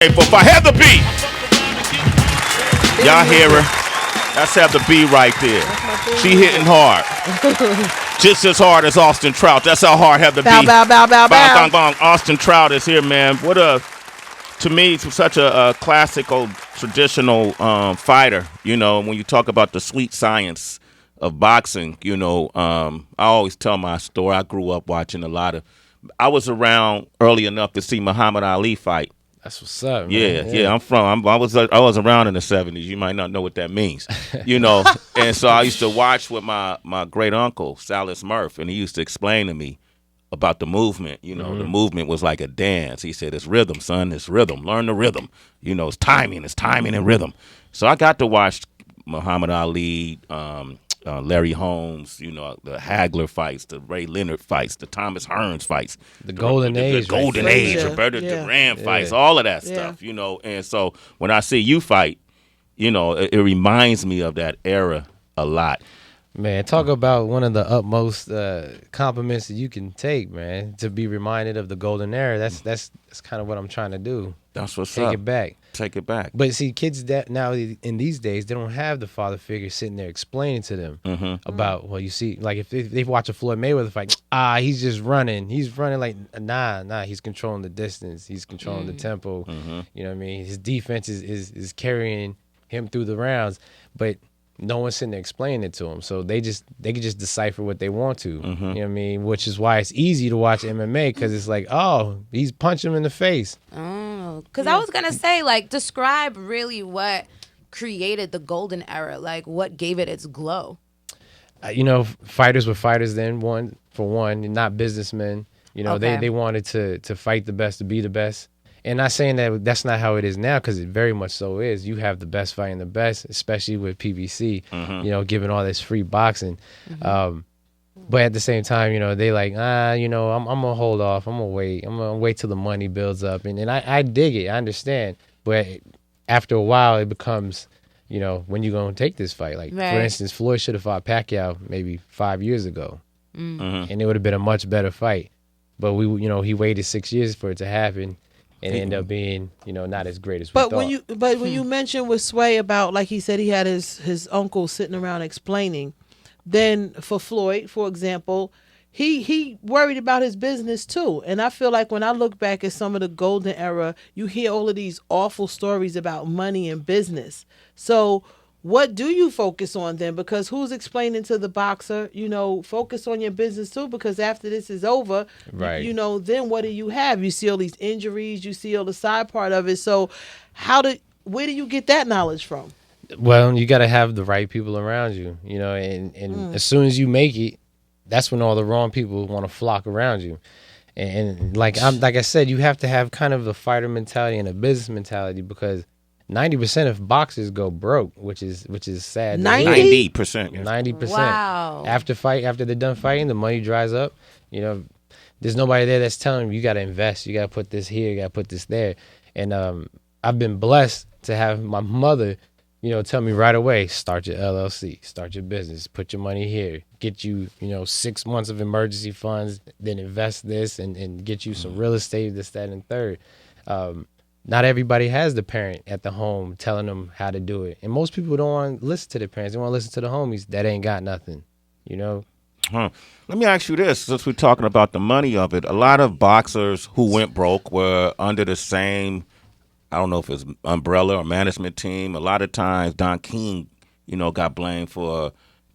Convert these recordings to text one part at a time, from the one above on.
If I had the beat, y'all hear her? That's have the beat right there. She hitting hard, just as hard as Austin Trout. That's how hard have the Bow, beat. bow, bow, bow, Bang, bow. bang, bang. Austin Trout is here, man. What a to me, it's such a classical, traditional fighter. You know, when you talk about the sweet science of boxing, I always tell my story. I grew up watching a lot of. I was around early enough to see Muhammad Ali fight. That's what's up, Yeah, man. yeah. I was around in the '70s. You might not know what that means, And so I used to watch with my great uncle Salis Murph, and he used to explain to me about the movement. The movement was like a dance. He said, "It's rhythm, son. It's rhythm. Learn the rhythm. It's timing. It's timing and rhythm." So I got to watch Muhammad Ali, Larry Holmes, the Hagler fights, the Ray Leonard fights, the Thomas Hearns fights, The golden age. the golden right age, there. Roberto Yeah. Duran fights, Yeah. all of that Yeah. stuff, And so when I see you fight, it reminds me of that era a lot. Man, talk about one of the utmost compliments that you can take, man. To be reminded of the golden era. That's kind of what I'm trying to do. That's what's Take up. it back. Take it back. But see, kids that now in these days, they don't have the father figure sitting there explaining to them about. Well, you see, like if they watch a Floyd Mayweather fight, he's just running. He's running like nah. He's controlling the distance. He's controlling the tempo. You know what I mean? His defense is carrying him through the rounds, but no one's sitting there explaining it to them. So they can just decipher what they want to. You know what I mean? Which is why it's easy to watch MMA because it's like, oh, he's punching him in the face. Oh, because I was gonna say, like, describe really what created the golden era, like what gave it its glow. Fighters were fighters then, not businessmen. Okay. They wanted to fight the best, to be the best. And not saying that that's not how it is now, because it very much so is. You have the best fighting the best, especially with PBC, giving all this free boxing. But at the same time, they like, I'm going to hold off. I'm going to wait. I'm going to wait till the money builds up. And I dig it. I understand. But after a while, it becomes, when you going to take this fight? Like, Right. for instance, Floyd should have fought Pacquiao maybe 5 years ago. And it would have been a much better fight. But he waited 6 years for it to happen. And it ended up being, not as great as we But thought. when you mentioned with Sway about, like he said, he had his uncle sitting around explaining. Then for Floyd, for example, he worried about his business too. And I feel like when I look back at some of the golden era, you hear all of these awful stories about money and business. So what do you focus on then? Because who's explaining to the boxer, focus on your business too, because after this is over, Right. Then what do you have? You see all these injuries, you see all the side part of it. So where do you get that knowledge from? Well, you got to have the right people around you, and as soon as you make it, that's when all the wrong people want to flock around you. And like I said, you have to have kind of a fighter mentality and a business mentality, because 90% of boxers go broke, which is sad. 90? 90%. 90%. Wow. After they're done fighting, the money dries up. There's nobody there that's telling them you got to invest, you got to put this here, you got to put this there. And I've been blessed to have my mother, tell me right away, start your LLC, start your business, put your money here, get you, 6 months of emergency funds, then invest this and get you some real estate, this, that, and third. Not everybody has the parent at the home telling them how to do it. And most people don't want to listen to their parents. They want to listen to the homies that ain't got nothing, Let me ask you this, since we're talking about the money of it. A lot of boxers who went broke were under the same, I don't know if it's umbrella or management team. A lot of times Don King, got blamed for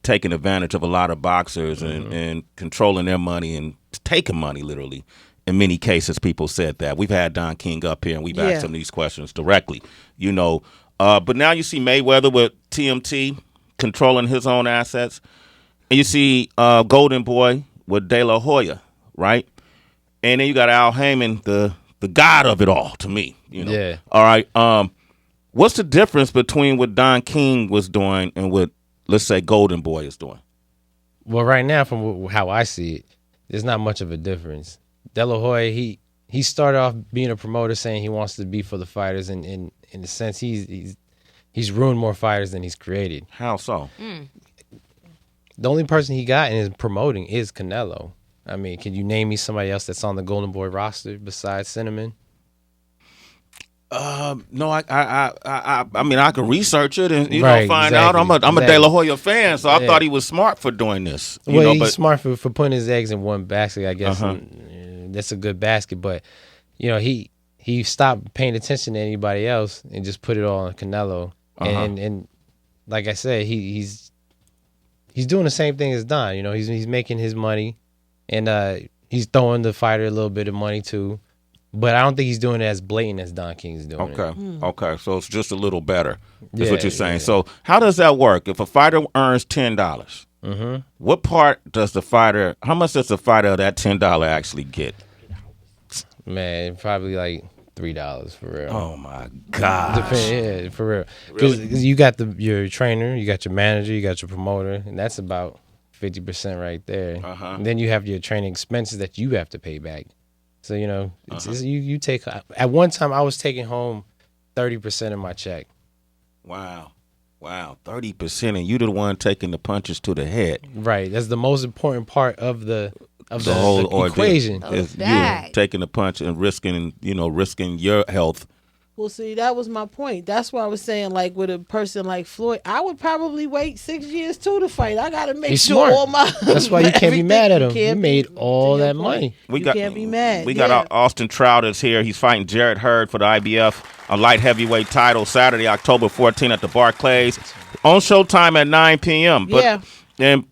taking advantage of a lot of boxers and controlling their money and taking money, literally. In many cases, people said that. We've had Don King up here, and we've asked him these questions directly. But now you see Mayweather with TMT controlling his own assets. And you see Golden Boy with De La Hoya, right? And then you got Al Heyman, the god of it all, to me. Yeah. All right. What's the difference between what Don King was doing and what, let's say, Golden Boy is doing? Well, right now, from how I see it, there's not much of a difference. De La Hoya, he started off being a promoter, saying he wants to be for the fighters, and in a sense, he's ruined more fighters than he's created. How so? The only person he got in his promoting is Canelo. I mean, can you name me somebody else that's on the Golden Boy roster besides Cinnamon? No, I mean, I could research it and Right, find out. I'm a exactly. De La Hoya fan, so I Yeah. thought he was smart for doing this. Well, he's But smart for putting his eggs in one basket, I guess. Uh-huh. And, that's a good basket, but he stopped paying attention to anybody else and just put it all on Canelo. And like I said, he's doing the same thing as Don. He's making his money, and he's throwing the fighter a little bit of money too. But I don't think he's doing it as blatant as Don King's doing it. Okay, so it's just a little better. That's Yeah, what you're saying. yeah. So how does that work? If a fighter earns $10, what part does the fighter? How much does the fighter of that $10 actually get? Man, probably like $3 for real. Oh my God! Yeah, for real. Because you got your trainer, you got your manager, you got your promoter, and that's about 50% right there. And then you have your training expenses that you have to pay back. So you take. At one time, I was taking home 30% of my check. Wow, 30%, and you the one taking the punches to the head. Right. That's the most important part of the whole ordeal equation. is bags. you taking the punch and risking your health. Well, see, that was my point. That's why I was saying, like, with a person like Floyd, I would probably wait 6 years too to fight. I got to make He's sure smart. all my. That's why you can't be mad at him. You can't made be- all to your that point. money. We You got can't be mad. We got Yeah. Austin Trout is here. He's fighting Jared Hurd for the IBF, a light heavyweight title, Saturday, October 14th at the Barclays, on Showtime at 9 p.m. But, Yeah. And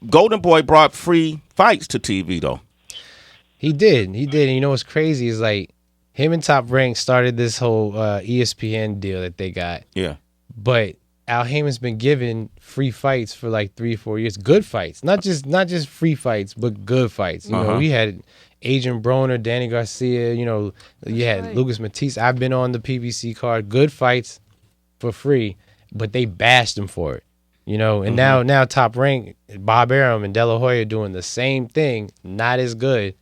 Golden Boy brought free fights to TV though. He did. And you know what's crazy is like him and Top Rank started this whole ESPN deal that they got. Yeah. But Al Heyman's been giving free fights for like 3-4 years. Good fights. Not just free fights, but good fights. We had Adrian Broner, Danny Garcia, you had right. Lucas Matisse. I've been on the PBC card. Good fights for free, but they bashed him for it. And now Top Rank, Bob Arum and De La Hoya doing the same thing, not as good,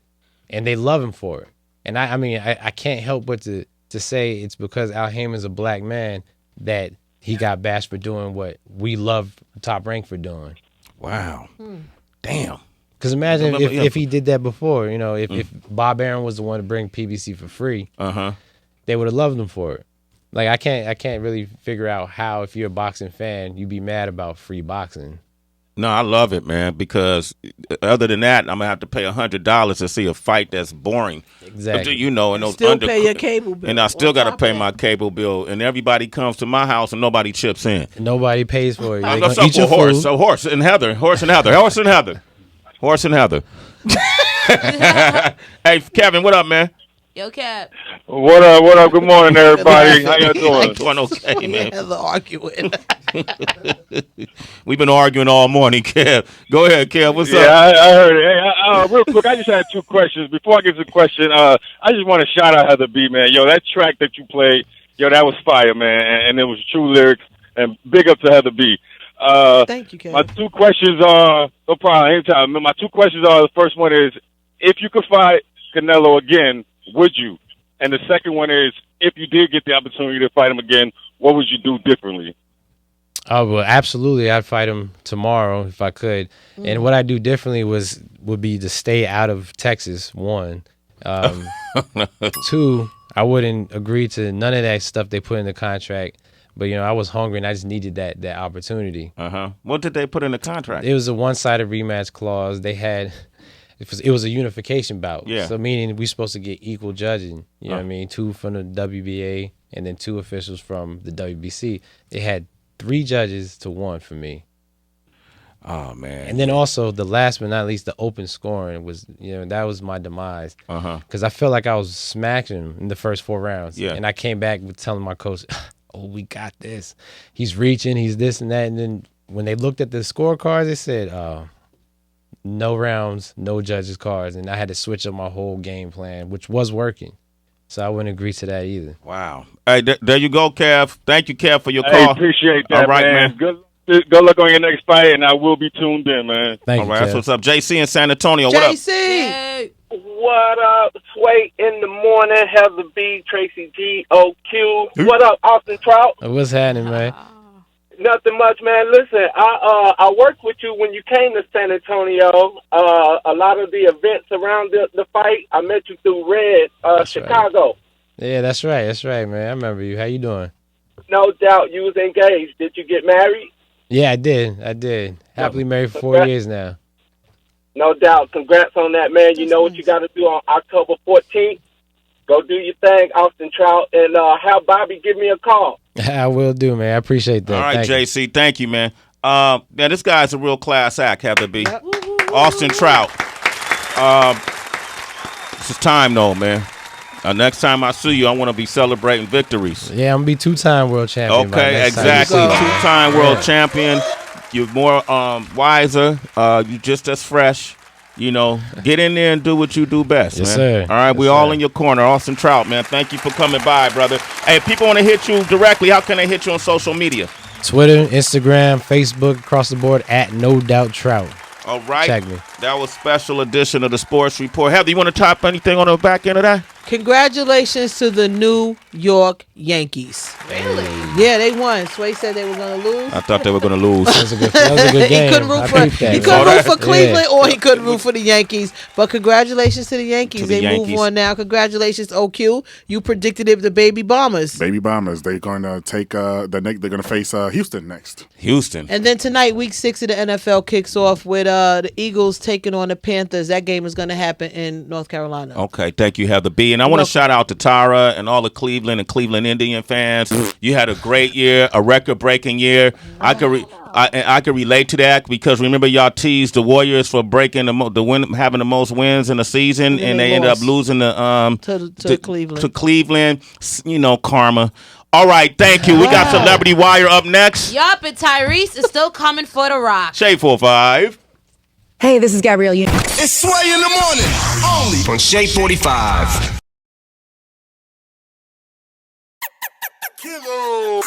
and they love him for it. And I can't help but to say it's because Al Heyman's a black man that he got bashed for doing what we love Top Rank for doing. Wow. Damn. Because imagine if he did that before, if Bob Arum was the one to bring PBC for free, they would have loved him for it. Like I can't really figure out how, if you're a boxing fan, you'd be mad about free boxing. No, I love it, man, because other than that, I'm going to have to pay $100 to see a fight that's boring. Exactly. And those Still pay your cable bill. And I still on got to top pay of my that. cable bill, and everybody comes to my house and nobody chips in. Nobody pays for it. They're Let's gonna eat your horse. food. So Horse and Heather. Hey, Kevin, what up, man? Yo, Cap. What up? What up? Good morning, everybody. How y'all doing? Doing okay, man. Heather arguing. We've been arguing all morning, Kev. Go ahead, Kev. What's Yeah, up? I heard it. Hey, real quick, I just had two questions. Before I get to the question, I just want to shout out Heather B, man. Yo, that track that you played, that was fire, man, and it was true lyrics. And big up to Heather B. Thank you, Kevin. My two questions are, no problem, anytime. My two questions are, the first one is, if you could fight Canelo again, would you? And the second one is, if you did get the opportunity to fight him again, what would you do differently? Oh, well, absolutely. I'd fight him tomorrow if I could. And what I do differently would be to stay out of Texas, one. Two, I wouldn't agree to none of that stuff they put in the contract. But, I was hungry and I just needed that opportunity. What did they put in the contract? It was a one-sided rematch clause. They had... It was a unification bout. Yeah. So meaning we're supposed to get equal judging. You know what I mean? 2 from the WBA and then 2 officials from the WBC. They had 3 judges to 1 for me. Oh, man. And then also the last but not least, the open scoring was, that was my demise. Because I felt like I was smacking him in the first 4 rounds. Yeah. And I came back with telling my coach, oh, we got this. He's reaching, he's this and that. And then when they looked at the scorecards, they said, no rounds, no judges' cards, and I had to switch up my whole game plan, which was working. So I wouldn't agree to that either. Wow. Hey, there you go, Kev. Thank you, Kev, for your I call. appreciate that, All right, man. man. Good luck on your next fight, and I will be tuned in, man. Thank All you, right, that's Kev. what's up. JC in San Antonio, what up? JC. Hey. What up, Sway in the morning, Heather B, Tracy G, OQ. What up, Austin Trout? What's happening, man? Nothing much, man. Listen, I worked with you when you came to San Antonio. A lot of the events around the fight, I met you through Red, That's Chicago. Yeah, that's right. That's right, man. I remember you. How you doing? No doubt you was engaged. Did you get married? Yeah, I did. I did. Happily married for 4 years now. No doubt. Congrats on that, man. You know what you got to do on October 14th. Go do your thing, Austin Trout, and have Bobby give me a call. I will do, man. I appreciate that. All right, Thank you. JC, thank you, man. Yeah, this guy's a real class act, have to be. Austin Trout. It's time, though, man. Next time I see you, I want to be celebrating victories. Yeah, I'm going to be two-time world champion. Okay, exactly. Two-time world champion. You're more wiser. You just as fresh. You know, get in there and do what you do best, Yes, man. sir. All right, Yes, we all in your corner. Austin Trout, man. Thank you for coming by, brother. Hey, if people want to hit you directly, how can they hit you on social media? Twitter, Instagram, Facebook, across the board, at No Doubt Trout. All right. Check me. That was special edition of the Sports Report. Heather, you want to top anything on the back end of that? Congratulations to the New York Yankees. Really? Yeah, they won. Sway said they were going to lose. I thought they were going to lose. That was a good game. He couldn't root I for peeped that, he man. couldn't root for Cleveland Yeah. or he couldn't root for the Yankees. But congratulations to the Yankees. To the They Yankees. move on now. Congratulations, OQ. You predicted it, the Baby Bombers. Baby Bombers. They're going to take they're going to face Houston next. Houston. And then tonight, week 6 of the NFL kicks off with the Eagles taking on the Panthers. That game is going to happen in North Carolina. Okay, thank you, Heather B. And I want to shout out to Tara and all the Cleveland and Cleveland Indian fans. You had a great year, a record-breaking year. I could relate to that because remember y'all teased the Warriors for breaking having the most wins in the season, and they ended up losing to Cleveland. To Cleveland, you know, karma. All right, thank you. We got Celebrity Wire up next. Yup, and Tyrese is still coming for the rock. Shade 4-5. Hey, this is Gabrielle Union. It's Sway in the morning, only on Shade 45. Kilo.